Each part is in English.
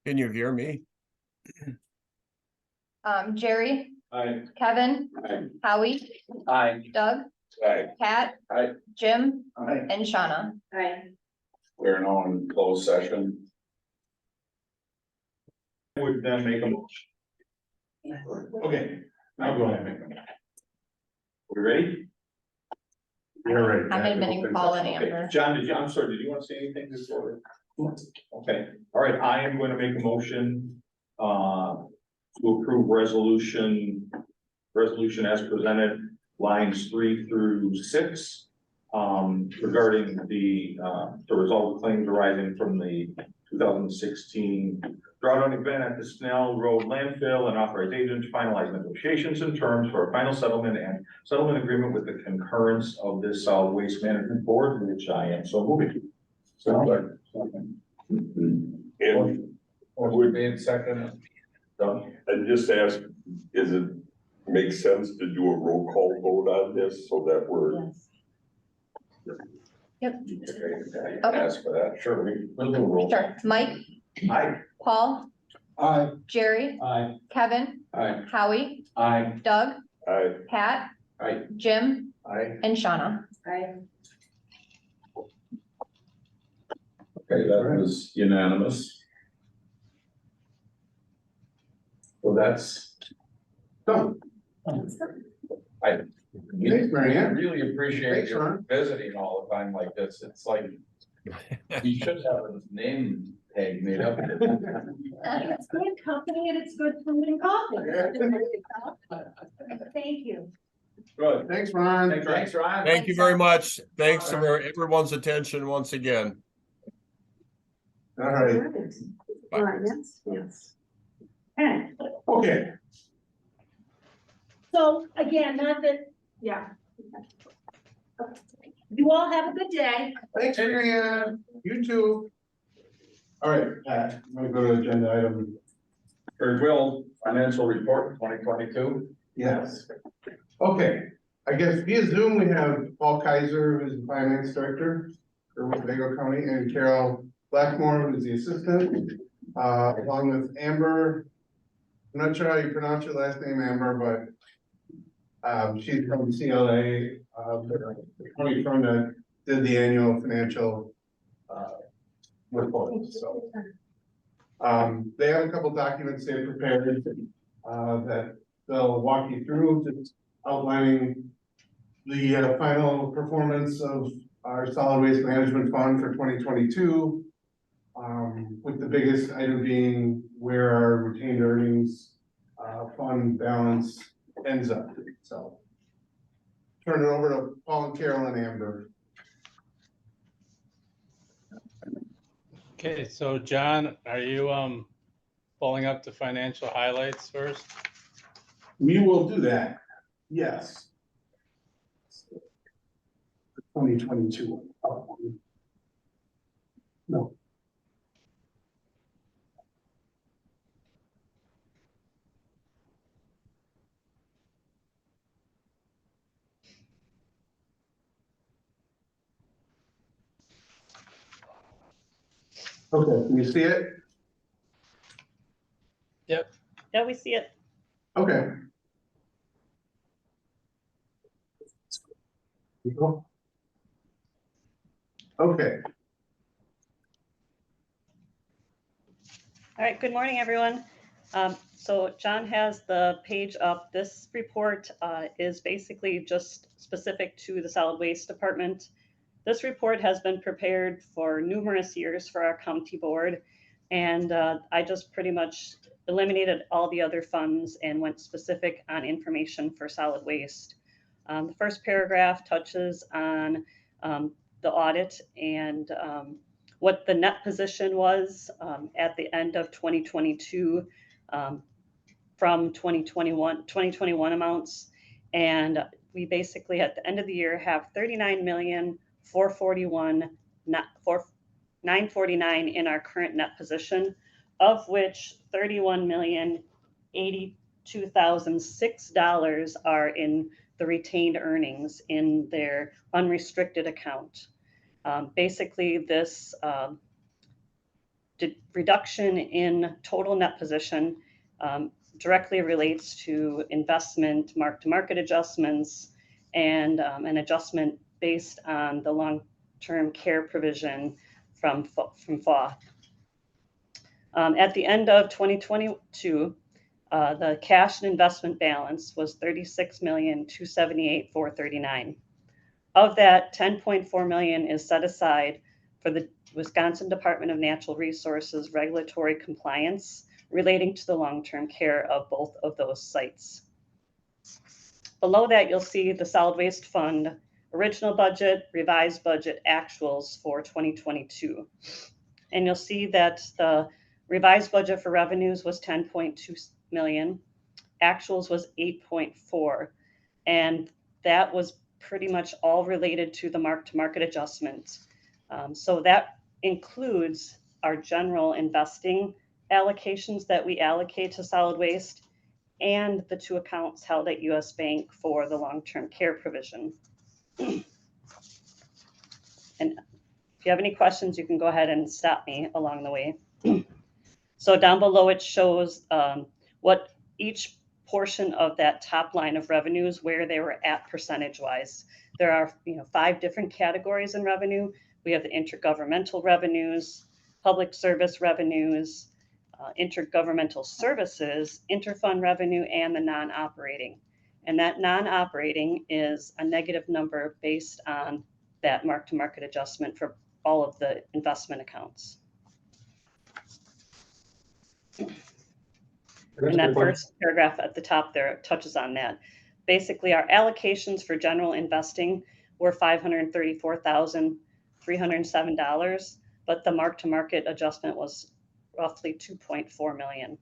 Can you hear me? Jerry, Aye. Kevin, Aye. Howie, Aye. Doug, Aye. Pat, Aye. Jim, Aye. and Shauna. Aye. We're now in closed session. I would then make a motion. Okay, now go ahead, make a motion. We ready? You're ready. I had been in call and Okay. Amber. John, I'm sorry, did you want to say anything before? Okay, all right, I am going to make a motion, to approve resolution as presented, lines 3 through 6. Regarding the result of claims arising from the 2016 drawdown event at the Snell Road landfill, and authorize agent to finalize negotiations and terms for a final settlement and settlement agreement with the concurrence of this solid waste management board, which I am so moving. So, And would be in second. I'd just ask, is it make sense to do a roll call vote on this so that we're, Yep. Okay, Okay. ask for that, sure, we'll do a roll. Sure. Mike, Aye. Paul, Aye. Jerry, Aye. Kevin, Aye. Howie, Aye. Doug, I, Pat, Aye. Jim, Aye. and Shauna. Aye. Okay, that was unanimous. So that's done. Thanks, Marianne. Really appreciate Thanks, your Ron. visiting all the time like this. It's like, you should have a name tag made up. It's good company and it's good food and coffee. Thank you. Good. Thanks, Ron. Thanks, Ron. Thank you very much. Thanks for everyone's attention once again. All right, Right, yes, yes. Okay, okay. so again, not that, yeah. You all have a good day. Thanks, Marianne. You too. All right, Pat, I'm gonna go to agenda item. Very well, financial report 2022. Yes. Okay, I guess via Zoom, we have Paul Kaiser, who's the finance director for Winnebago County, and Carol Blackmore, who's the assistant, along with Amber. I'm not sure how you pronounce your last name, Amber, but she's from CLA, the county firm that did the annual financial report, so. They have a couple documents they prepared, that they'll walk you through, just outlining the final performance of our solid waste management fund for 2022. With the biggest item being where our retained earnings, fund balance ends up, so. Turn it over to Paul and Carol and Amber. Okay, so John, are you pulling up the financial highlights first? We will do that, yes. 2022. No. Okay, can you see it? Yep. Yeah, we see it. Okay. Okay, All right, good morning, everyone. So John has the page up. This report is basically just specific to the solid waste department. This report has been prepared for numerous years for our county board, and I just pretty much eliminated all the other funds and went specific on information for solid waste. The first paragraph touches on the audit and what the net position was at the end of 2022 from 2021 amounts. And we basically at the end of the year have 39,441,949 in our current net position, of which $31,082,006 are in the retained earnings in their unrestricted account. Basically, this reduction in total net position directly relates to investment mark-to-market adjustments and an adjustment based on the long-term care provision from FOF. At the end of 2022, the cash and investment balance was $36,278,439. Of that, $10.4 million is set aside for the Wisconsin Department of Natural Resources regulatory compliance relating to the long-term care of both of those sites. Below that, you'll see the solid waste fund original budget, revised budget, actuals for 2022. And you'll see that the revised budget for revenues was 10.2 million, actuals was 8.4, and that was pretty much all related to the mark-to-market adjustments. So that includes our general investing allocations that we allocate to solid waste and the 2 accounts held at US Bank for the long-term care provision. And if you have any questions, you can go ahead and stop me along the way. So down below it shows what each portion of that top line of revenues, where they were at percentage-wise. There are 5 different categories in revenue. We have the intergovernmental revenues, public service revenues, intergovernmental services, interfund revenue, and the non-operating. And that non-operating is a negative number based on that mark-to-market adjustment for all of the investment accounts. And that first paragraph at the top there touches on that. Basically, our allocations for general investing were $534,307, but the mark-to-market adjustment was roughly $2.4 million.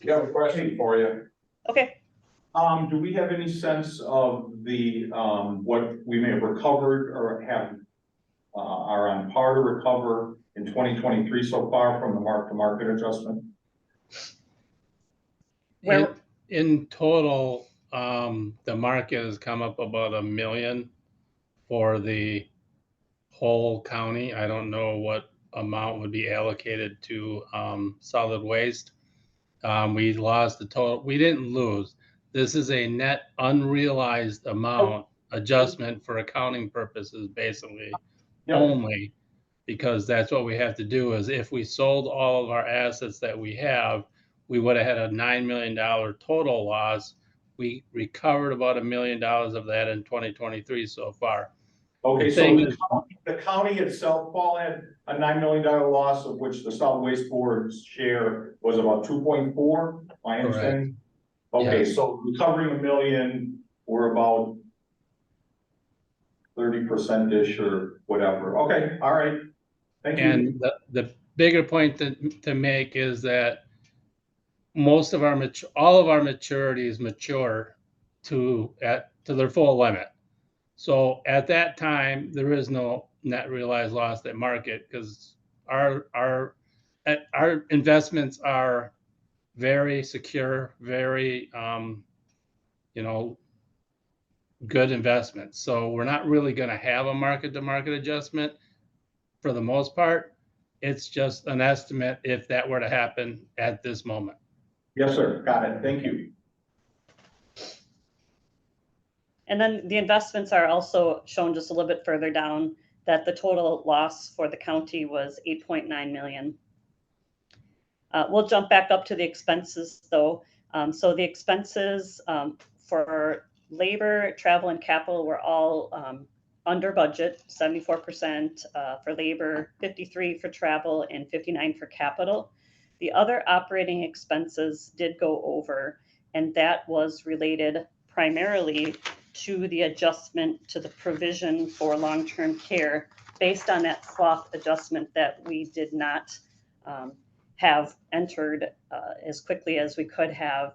I have a question for you. Okay. Do we have any sense of the, what we may have recovered or have, are on par to recover in 2023 so far from the mark-to-market adjustment? In total, the market has come up about $1 million for the whole county. I don't know what amount would be allocated to solid waste. We lost the total. We didn't lose. This is a net unrealized amount adjustment for accounting purposes, basically, only because that's what we have to do. Is if we sold all of our assets that we have, we would have had a $9 million total loss. We recovered about $1 million of that in 2023 so far. Okay, so the county itself, Paul, had a $9 million loss, of which the solid waste board's share was about 2.4, my understanding. Okay, so recovering $1 million, we're about 30%-ish or whatever. Okay, all right. Thank you. And the bigger point to make is that most of our all of our maturities mature to their full limit. So at that time, there is no net realized loss at market because our investments are very secure, very good investments. So we're not really going to have a market-to-market adjustment for the most part. It's just an estimate if that were to happen at this moment. Yes, sir. Got it. Thank you. And then the investments are also shown just a little bit further down, that the total loss for the county was $8.9 million. We'll jump back up to the expenses though. So the expenses for labor, travel, and capital were all under budget, 74% for labor, 53% for travel, and 59% for capital. The other operating expenses did go over, and that was related primarily to the adjustment to the provision for long-term care based on that FOF adjustment that we did not have entered as quickly as we could have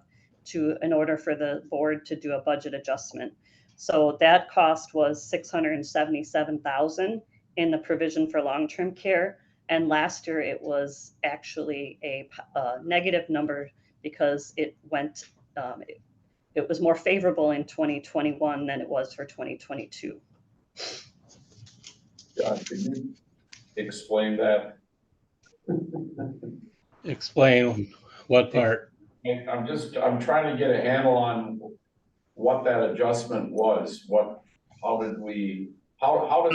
in order for the board to do a budget adjustment. So that cost was $677,000 in the provision for long-term care. And last year it was actually a negative number because it went, it was more favorable in 2021 than it was for 2022. John, can you explain that? Explain what part. I'm trying to get a handle on what that adjustment was, how does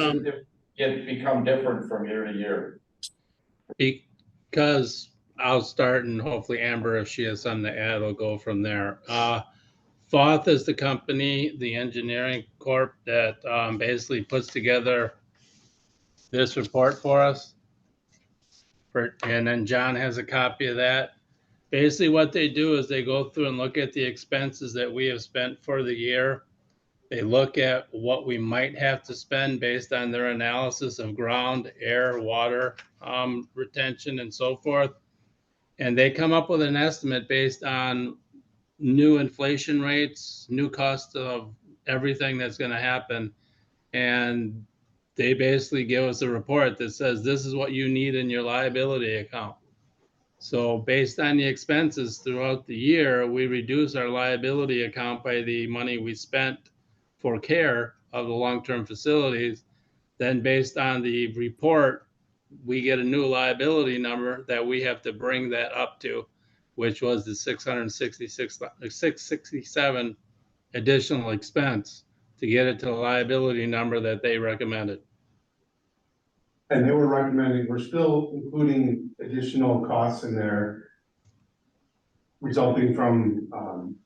Um, it become different from year to year? Because I'll start and hopefully Amber, if she has something to add, will go from there. Thoth is the company, the engineering corp that basically puts together this report for us. And then John has a copy of that. Basically what they do is they go through and look at the expenses that we have spent for the year. They look at what we might have to spend based on their analysis of ground, air, water, retention, and so forth. And they come up with an estimate based on new inflation rates, new cost of everything that's going to happen. And they basically give us a report that says this is what you need in your liability account. So based on the expenses throughout the year, we reduce our liability account by the money we spent for care of the long-term facilities. Then based on the report, we get a new liability number that we have to bring that up to, which was the 667 additional expense to get it to the liability number that they recommended. And they were recommending, we're still including additional costs in there resulting from,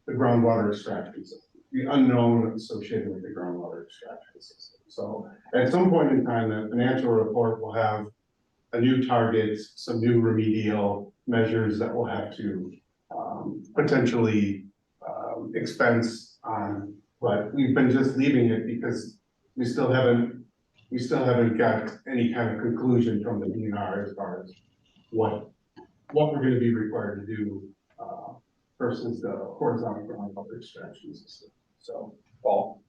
the groundwater extraction system, the unknown associated with the groundwater extraction system. So at some point in time, the financial report will have a new target, some new remedial measures that we'll have to, potentially, expense on. But we've been just leaving it because we still haven't got any kind of conclusion from the DNR as far as what we're gonna be required to do, versus the horizontal groundwater extraction system. So, Paul?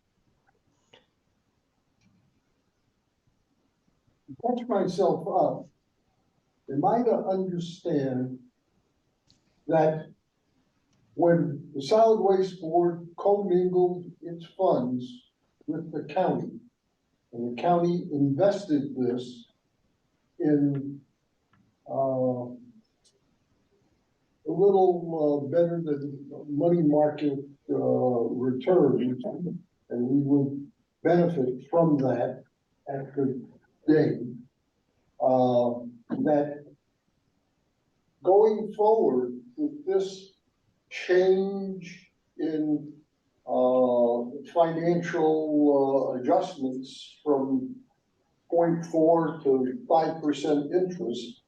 Catch myself up. Am I to understand that when the solid waste board commingled its funds with the county, and the county invested this in a little better than money market returns, and we would benefit from that at the day, that going forward with this change in financial adjustments from 0.4 to 5% interest,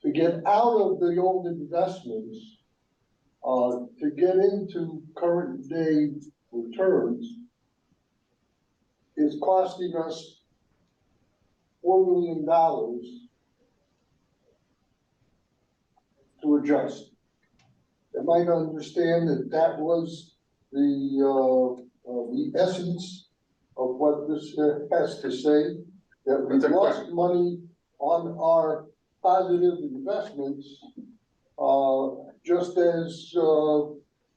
to get out of the old investments, to get into current day returns is costing us $4 million to adjust. Am I to understand that that was the essence of what this has to say? That we lost money on our positive investments, just as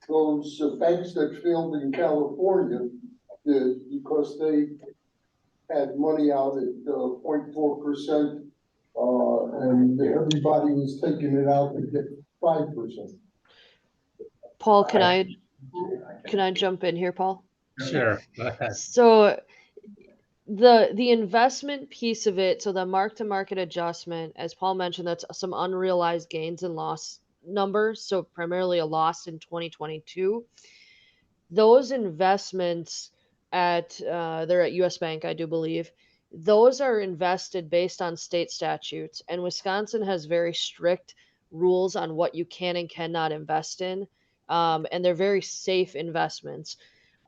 those banks that failed in California did, because they had money out at 0.4%, and everybody was taking it out to get 5%. Paul, can I jump in here, Paul? Sure. Go ahead. So the investment piece of it, so the mark-to-market adjustment, as Paul mentioned, that's some unrealized gains and loss numbers, so primarily a loss in 2022. Those investments they're at US Bank, I do believe. Those are invested based on state statutes, and Wisconsin has very strict rules on what you can and cannot invest in, and they're very safe investments.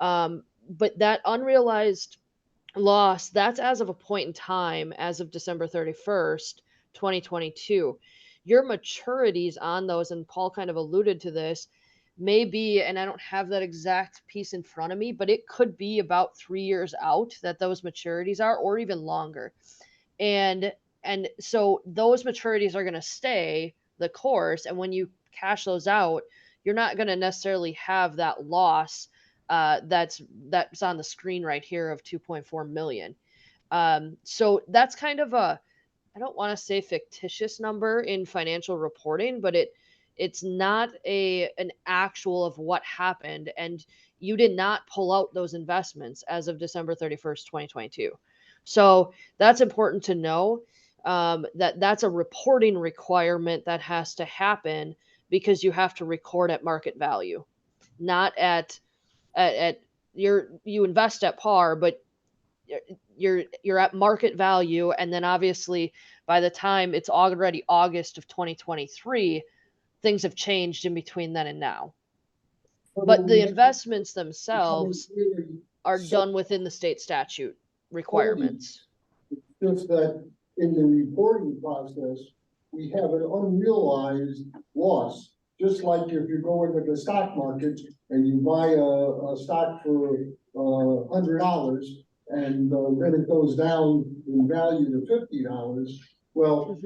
But that unrealized loss, that's as of a point in time, as of December 31st, 2022. Your maturities on those, and Paul kind of alluded to this, may be, and I don't have that exact piece in front of me, but it could be about 3 years out that those maturities are, or even longer. And so those maturities are going to stay the course, and when you cash those out, you're not going to necessarily have that loss that's on the screen right here of 2.4 million. So that's kind of I don't want to say fictitious number in financial reporting, but it's not an actual of what happened, and you did not pull out those investments as of December 31st, 2022. So that's important to know, that that's a reporting requirement that has to happen because you have to record at market value, not at you invest at par, but you're at market value, and then obviously by the time it's already August of 2023, things have changed in between then and now. But the investments themselves are done within the state statute requirements. Just that in the reporting process, we have an unrealized loss. Just like if you go into the stock market and you buy a stock for $100 and then it goes down in value to $50. Well,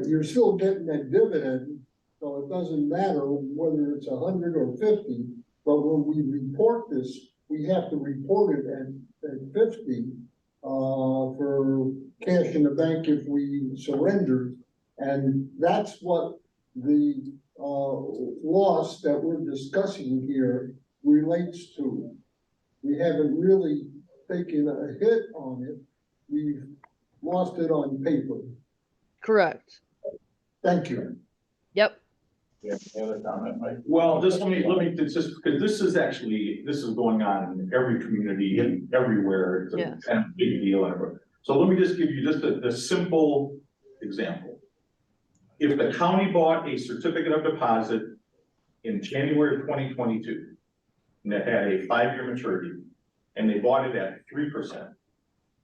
you're still getting that dividend, so it doesn't matter whether it's 100 or 50. But when we report this, we have to report it at 50 for cash in the bank if we surrender. And that's what the loss that we're discussing here relates to. We haven't really taken a hit on it. We've lost it on paper. Correct. Thank you. Yep. Yeah, any other comment, Mike? Well, just let me, it's just, because this is going on in every community, everywhere, it's a Yes. kind of big deal. So let me just give you just a simple example. If the county bought a certificate of deposit in January of 2022, and it had a 5-year maturity, and they bought it at 3%,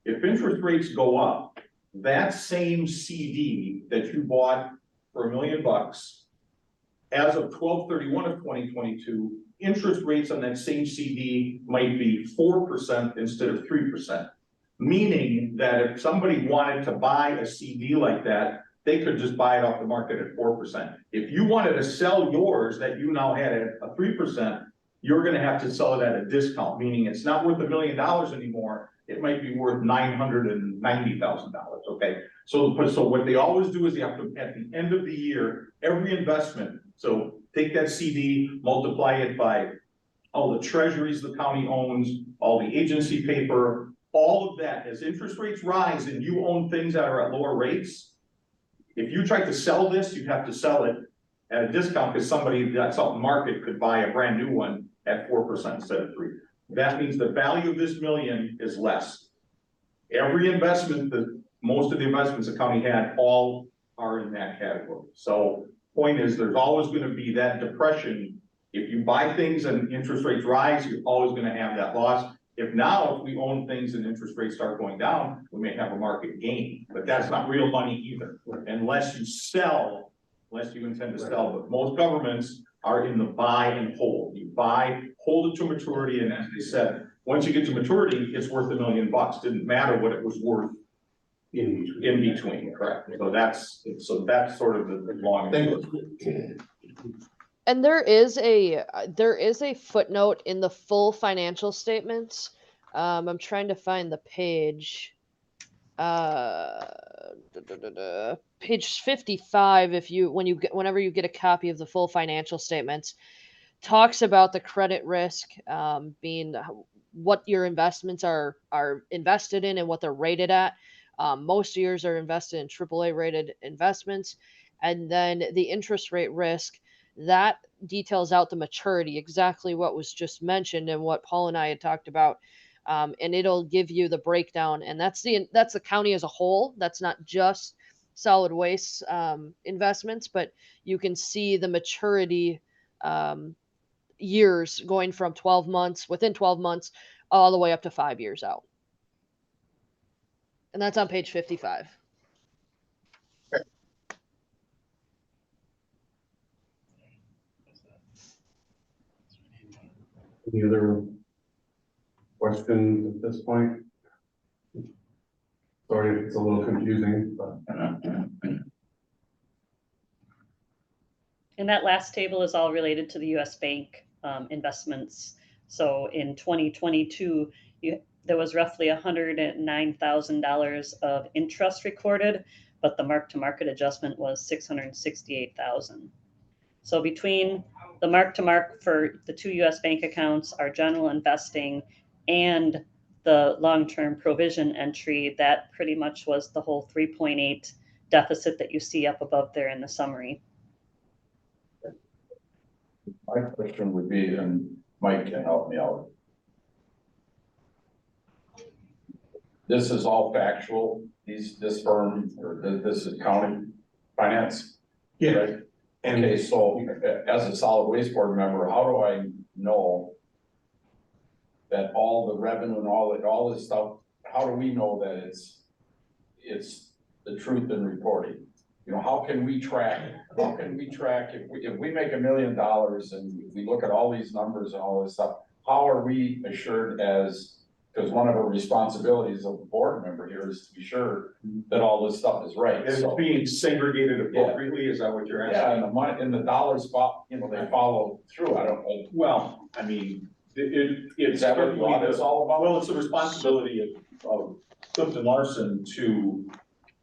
if interest rates go up, that same CD that you bought for $1 million, as of 12/31 of 2022, interest rates on that same CD might be 4% instead of 3%. Meaning that if somebody wanted to buy a CD like that, they could just buy it off the market at 4%. If you wanted to sell yours that you now had at a 3%, you're gonna have to sell it at a discount, meaning it's not worth $1 million anymore. It might be worth $990,000, okay? So what they always do is they have to, at the end of the year, every investment, so take that CD, multiply it by all the treasuries the county owns, all the agency paper, all of that. As interest rates rise and you own things that are at lower rates, if you try to sell this, you have to sell it at a discount because somebody that's out in the market could buy a brand new one at 4% instead of 3%. That means the value of this million is less. Every investment, most of the investments the county had, all are in that category. So point is, there's always going to be that depression. If you buy things and interest rates rise, you're always going to have that loss. If we own things and interest rates start going down, we may have a market gain, but that's not real money either, unless you sell, unless you intend to sell. But most governments are in the buy and hold. You buy, hold it to maturity, and as they said, once you get to maturity, it's worth $1 million. Didn't matter what it was worth in between, correct? So that's sort of the long. And there is a footnote in the full financial statements. I'm trying to find the page. Page 55. Whenever you get a copy of the full financial statements, talks about the credit risk being what your investments are invested in and what they're rated at. Most years are invested in AAA rated investments, and then the interest rate risk. That details out the maturity, exactly what was just mentioned and what Paul and I had talked about. And it'll give you the breakdown, and that's the county as a whole. That's not just solid waste investments, but you can see the maturity years going from 12 months, within 12 months, all the way up to 5 years out. And that's on page 55. Any other questions at this point? Sorry if it's a little confusing, but. And that last table is all related to the US Bank investments. So in 2022, there was roughly $109,000 of interest recorded, but the mark-to-market adjustment was 668,000. So between the mark-to-market for the 2 US bank accounts, our general investing, and the long-term provision entry, that pretty much was the whole 3.8 deficit that you see up above there in the summary. My question would be, and Mike can help me out. This is all factual, this firm, or this accounting finance? Yeah. Right? Okay, so as a solid waste board member, how do I know that all the revenue and all this stuff, how do we know that it's the truth in reporting? You know, how can we track if we make $1 million and we look at all these numbers and all this stuff, how are we assured because one of our responsibilities of the board member here is to be sure that all this stuff is right. It's being segregated appropriately, is that what you're asking? Yeah, and the money and the dollars, they follow through. I don't know. Well, I mean, it's Is that what the audit's all about? Well, it's the responsibility of Clifton Larson to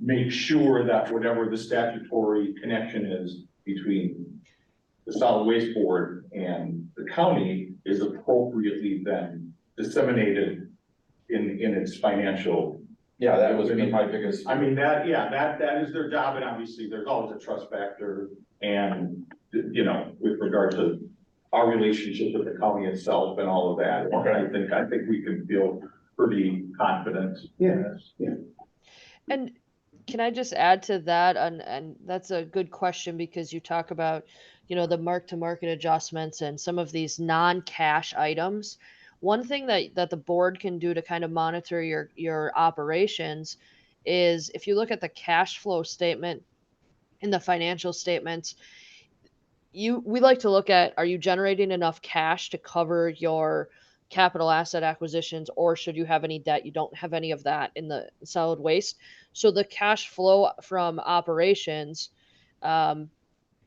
make sure that whatever the statutory connection is between the solid waste board and the county is appropriately then disseminated in its financial. Yeah, that was my biggest. I mean, that is their job, and obviously there's always a trust factor, and, you know, with regard to our relationship with the county itself and all of that, Okay. I think we can feel pretty confident. Yes, yeah. And can I just add to that? And that's a good question, because you talk about, you know, the mark-to-market adjustments and some of these non-cash items. One thing that the board can do to kind of monitor your operations is, if you look at the cash flow statement in the financial statements, we like to look at, are you generating enough cash to cover your capital asset acquisitions, or should you have any debt? You don't have any of that in the solid waste. So the cash flow from operations, and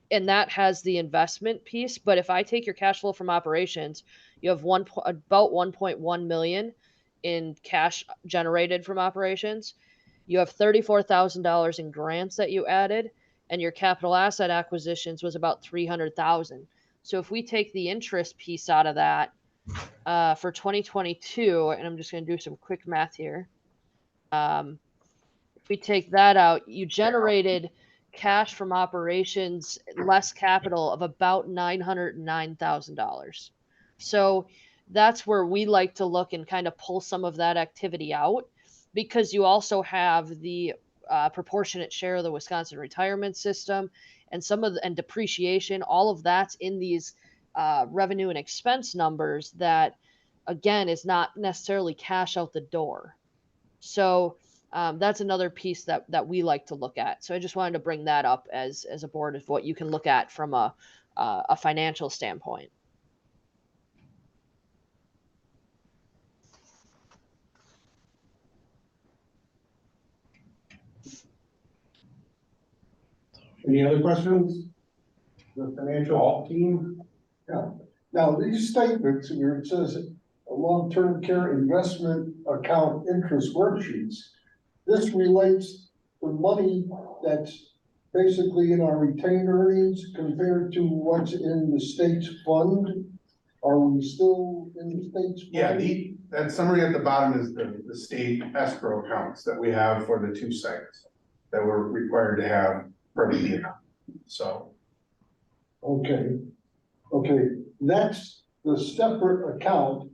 that has the investment piece. But if I take your cash flow from operations, you have about 1.1 million in cash generated from operations. You have $34,000 in grants that you added, and your capital asset acquisitions was about 300,000. So if we take the interest piece out of that, for 2022, and I'm just going to do some quick math here. If we take that out, you generated cash from operations less capital of about $909,000. So that's where we like to look and kind of pull some of that activity out, because you also have the proportionate share of the Wisconsin retirement system and and depreciation. All of that's in these revenue and expense numbers that, again, is not necessarily cash out the door. So that's another piece that we like to look at. So I just wanted to bring that up as a board of what you can look at from a financial standpoint. Any other questions? The financial team? Yeah. Now, these statements where it says a long-term care investment account interest worksheets, this relates to money that's basically in our retained earnings compared to what's in the state's fund. Are we still in the state's fund? Yeah, that summary at the bottom is the state escrow accounts that we have for the two sites that we're required to have for the year. So. Okay, that's the separate account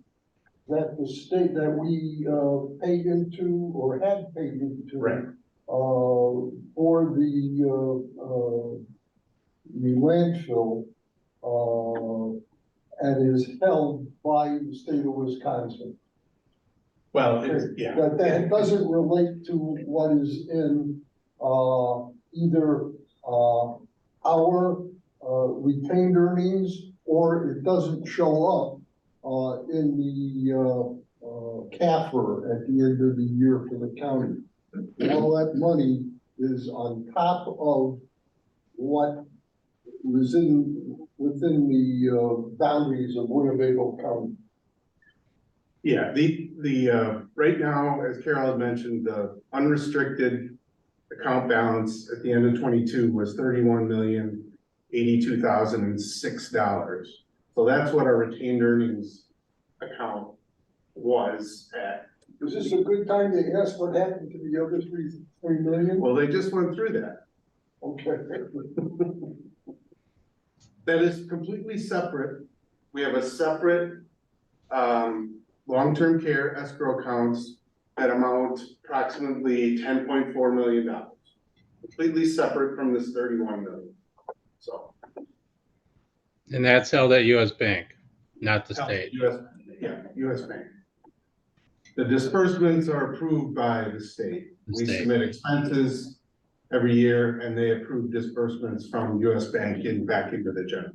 that the state, that we paid into or had paid into. Right. For the landfill, and is held by the state of Wisconsin. Well, yeah. But that doesn't relate to what is in either our retained earnings, or it doesn't show up in the CAFR at the end of the year for the county. All that money is on top of what was within the boundaries of Winnebago County. Yeah, the right now, as Carol had mentioned, the unrestricted account balance at the end of 22 was $31,082,006. So that's what our retained earnings account was at. Is this a good time to ask what happened to the other 3 million? Well, they just went through that. Okay. That is completely separate. We have a separate, long-term care escrow accounts that amount approximately $10.4 million. Completely separate from this 31 million. So. And that's held at US Bank, not the state. US Bank. The disbursements are approved by the state. The We state. submit expenses every year and they approve disbursements from US Bank back into the general.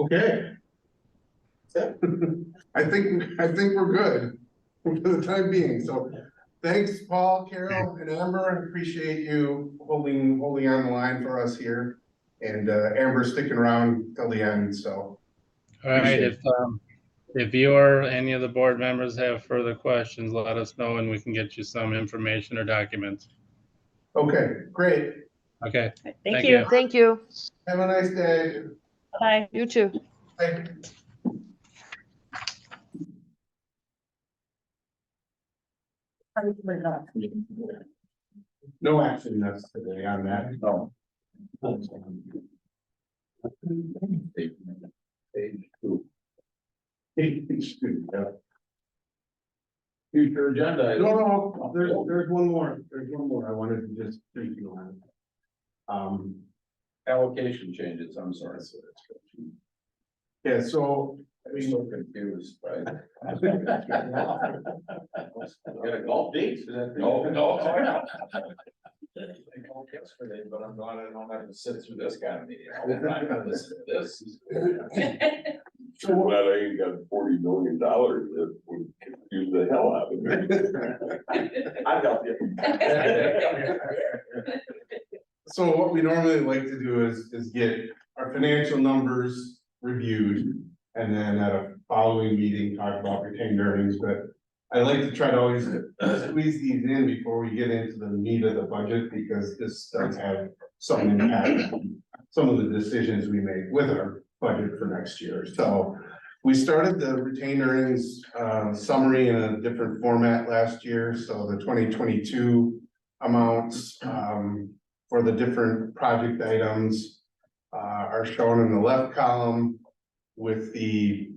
Okay. I think we're good for the time being. So thanks, Paul, Carol, and Amber. Appreciate you holding on the line for us here. And Amber sticking around till the end. So All right, if you or any of the board members have further questions, let us know and we can get you some information or documents. okay, great. Okay. Thank you. Thank you. Have a nice day. Bye. You too. Bye. No action necessary on that. No. Future agenda. No, there's one more. There's one more I wanted to just brief you on. Allocation changes, I'm sorry. Yeah, so I'm so confused, right? Got a golf date? No. I called yesterday, but I'm glad I don't have to sit through this kind of meeting. I'm not gonna listen to this. Glad I ain't got $40 million that would confuse the hell out of me. I'll help you. So what we normally like to do is get our financial numbers reviewed. And then at a following meeting, talk about retained earnings, but I like to try to always squeeze these in before we get into the meat of the budget, because this does have some impact on some of the decisions we make with our budget for next year. So we started the retained earnings summary in a different format last year. So the 2022 amounts for the different project items are shown in the left column, with the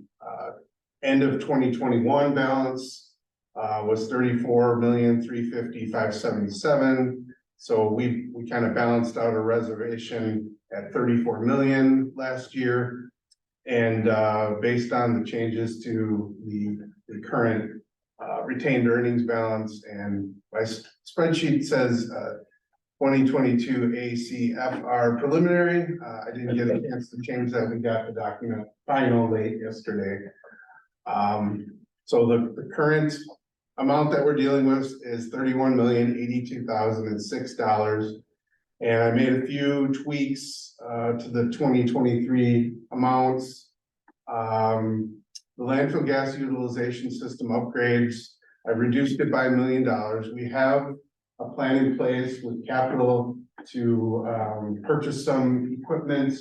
end of 2021 balance was 34,350,577. So we kind of balanced out a reservation at 34 million last year. And based on the changes to the current retained earnings balance, and my spreadsheet says 2022 ACFR preliminary. I didn't get a chance to change that. We got the document final late yesterday. So the current amount that we're dealing with is $31,082,006. And I made a few tweaks to the 2023 amounts. The landfill gas utilization system upgrades, I've reduced it by $1 million. We have a plan in place with capital to purchase some equipment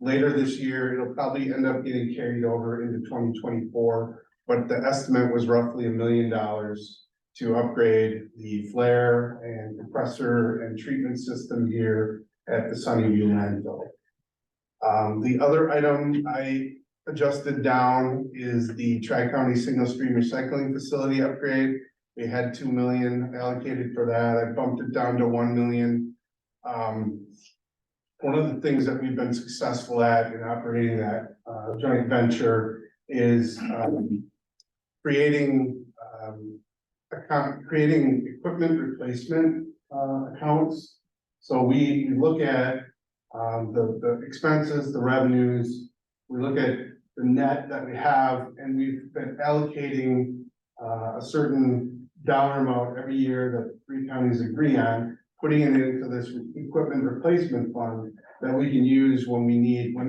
later this year. It'll probably end up getting carried over into 2024, but the estimate was roughly $1 million to upgrade the flare and compressor and treatment system here at the Sunnyview landfill. The other item I adjusted down is the Tri-County single stream recycling facility upgrade. We had 2 million allocated for that. I bumped it down to 1 million. One of the things that we've been successful at in operating that joint venture is creating equipment replacement accounts. So we look at the expenses, the revenues, we look at the net that we have, and we've been allocating a certain dollar amount every year that 3 counties agree on, putting it into this equipment replacement fund that we can use when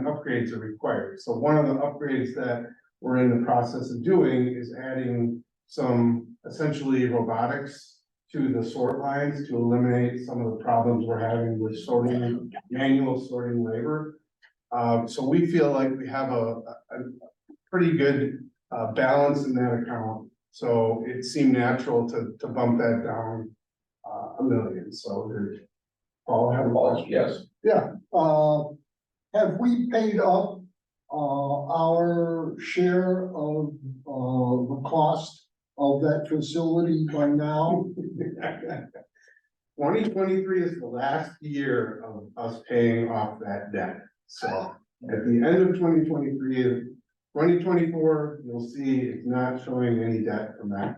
upgrades are required. So one of the upgrades that we're in the process of doing is adding some essentially robotics to the sort lines to eliminate some of the problems we're having with sorting, manual sorting labor. So we feel like we have a pretty good balance in that account. So it seemed natural to bump that down $1 million. So there's Paul have a question? Yes. Yeah, have we paid up, our share of, the cost of that facility by now? 2023 is the last year of us paying off that debt. So at the end of 2023, 2024, you'll see it's not showing any debt from that.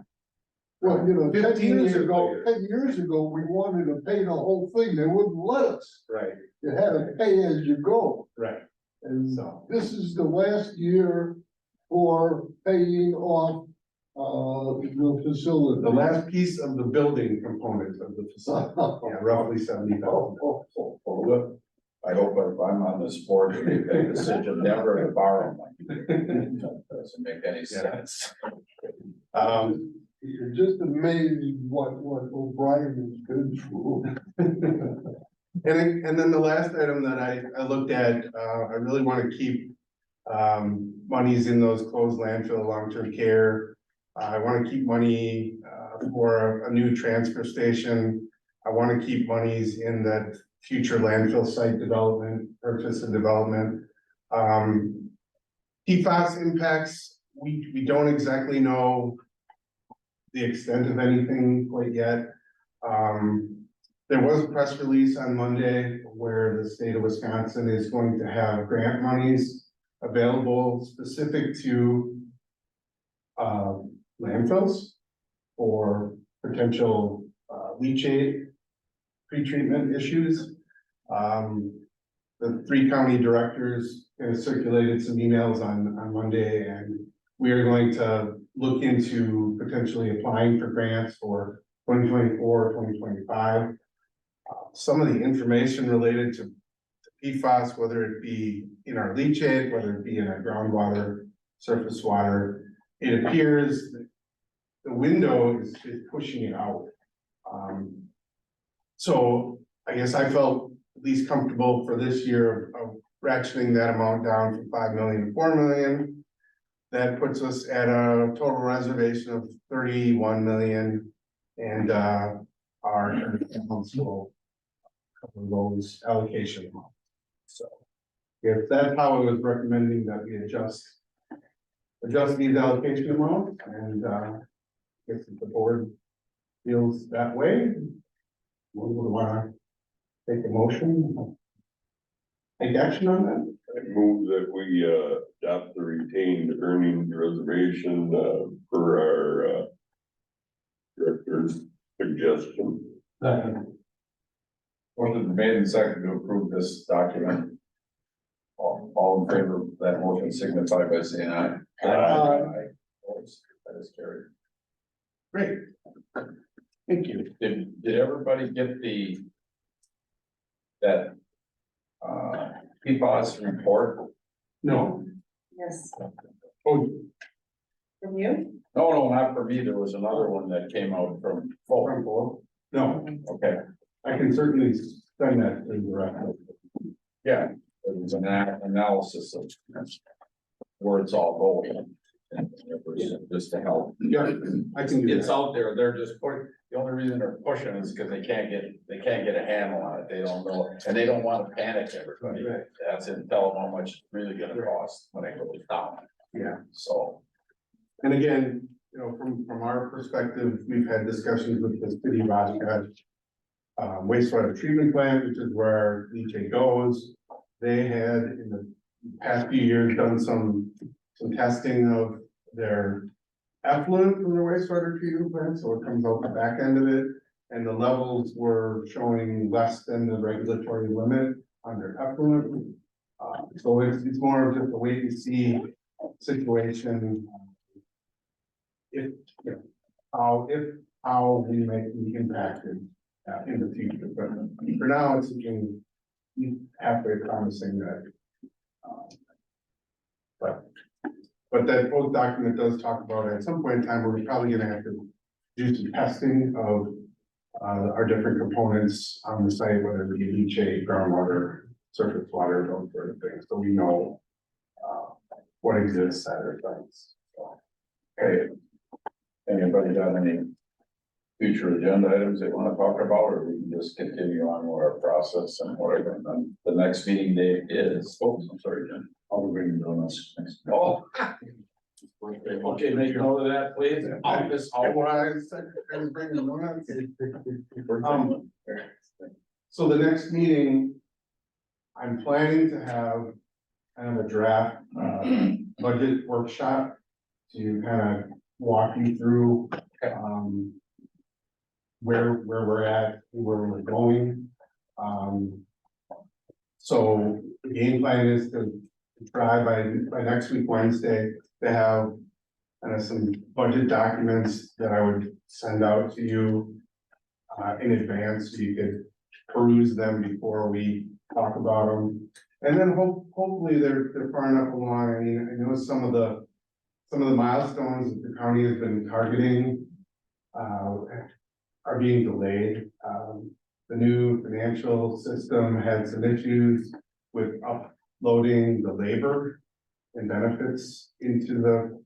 Well, you know, 10 15 years years ago, later. 10 years ago, we wanted to pay the whole thing, they wouldn't let us. Right, You had to pay as you go. right. And So, this is the last year for paying off, the facility. the last piece of the building component of the facility, yeah, roughly 70,000. Look, I hope if I'm on this board, we make a decision never to borrow money. Doesn't make any sense. You're just amazed what O'Brien has been through. And then the last item that I looked at, I really want to keep monies in those closed landfill long-term care. I want to keep money for a new transfer station. I want to keep monies in that future landfill site development, purchase and development. PFAS impacts, we don't exactly know the extent of anything quite yet. There was a press release on Monday where the state of Wisconsin is going to have grant monies available specific to landfills for potential leachate pretreatment issues. The 3 county directors circulated some emails on Monday, and we are going to look into potentially applying for grants for 2024, 2025. Some of the information related to PFAS, whether it be in our leachate, whether it be in our groundwater, surface water, it appears that the window is pushing it out. So I guess I felt at least comfortable for this year of ratcheting that amount down from 5 million to 4 million. That puts us at a total reservation of 31 million, and our accounts will cover those allocation amounts. So if that's how I was recommending that we adjust these allocation amounts, and if the board feels that way, we would want to take a motion, take action on that. I move that we adopt the retained earnings reservation per our director's suggestion. Motion made and seconded to approve this document. All in favor of that motion signify by saying aye. Aye. Opposed? That is carried. Great. Thank you. Did everybody get that PFAS report? No. Yes. Oh, From you? No, not for me. There was another one that came out from Fulton. no, Okay, I can certainly send that to the record. yeah, it was an analysis of where it's all going. And it was just to help. Yeah, I can do It's that. out there, they're just putting, the only reason they're pushing is because they can't get a handle on it, they don't know, and they don't want to panic everybody. Right. That's it, tell them how much it's really gonna cost when it goes down, Yeah. so. And again, you know, from our perspective, we've had discussions with the city of Oshkosh. Wastewater treatment plant, which is where our leachate goes. They had in the past few years done some testing of their effluent from the wastewater treatment plant, so it comes out the back end of it. And the levels were showing less than the regulatory limit on their effluent. So it's more of just a wait and see situation. If, you know, how we might be impacted in the future, but for now, it's looking halfway promising that. But But that oath document does talk about at some point in time, we're probably gonna have to do some testing of our different components on the site, whether it be leachate, groundwater, surface water, those sort of things, so we know what exists at our sites. So, Okay. Anybody got any future agenda items they wanna talk about, or we can just continue on with our process and whatever, and then the next meeting date is, I'm sorry, Jen. I'll be bringing donuts next. Oh. Okay, make note of that, please. So the next meeting, I'm planning to have kind of a draft budget workshop to kind of walk you through where we're at, where we're going. So the game plan is to try by next week, Wednesday, to have kind of some budget documents that I would send out to you in advance, so you could peruse them before we talk about them. And then hopefully they're far enough along. I mean, I know some of the milestones that the county has been targeting are being delayed. The new financial system had some issues with uploading the labor and benefits into the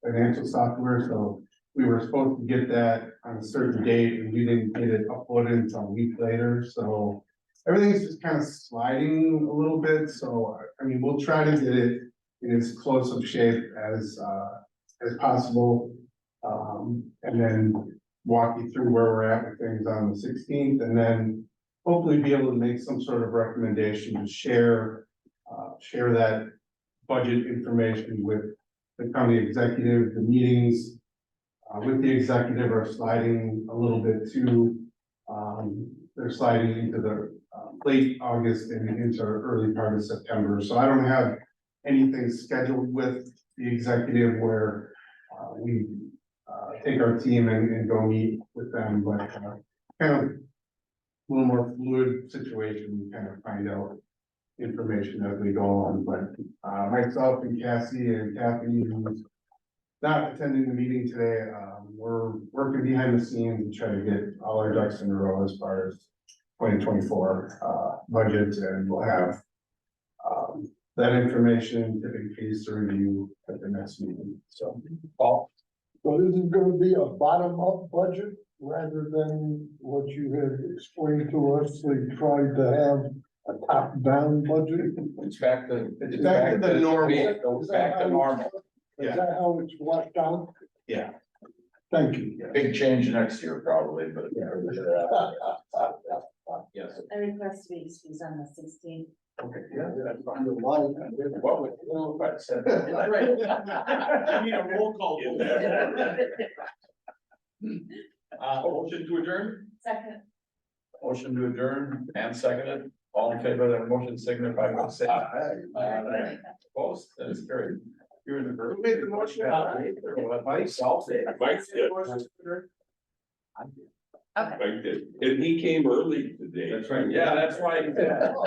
financial software, so we were supposed to get that on a certain date, and we didn't get it uploaded until a week later, so everything's just kind of sliding a little bit, so, I mean, we'll try to get it in as close of shape as possible. And then walk you through where we're at with things on the 16th, and then hopefully be able to make some sort of recommendation to share that budget information with the county executive. The meetings with the executive are sliding a little bit too. They're sliding into the late August and into early part of September. So I don't have anything scheduled with the executive where we take our team and go meet with them, but kind of a little more fluid situation, we kind of find out information as we go on. But myself and Cassie and Kathy, who's not attending the meeting today, we're working behind the scenes to try to get all our ducks in a row as far as 2024 budget, and we'll have that information to be faced to review at the next meeting. So, So this is gonna be a bottom-up budget rather than what you had explained to us. They tried to have a top-down budget. It's back to. It's back to the normal. It's back to normal. Is that how it's worked out? Yeah. Thank you. Big change next year probably, but. Yes. I request to be excused on the 16th. Okay, yeah, that's fine. What would, you know, if I said. I need a roll call. Motion to adjourn? Second. Motion to adjourn and seconded. All in favor of that motion signify by saying aye. Opposed, that is carried. You're in the. Who made the motion? Myself. Mike did. Okay. Mike did, and he came early today. That's right, yeah, that's why.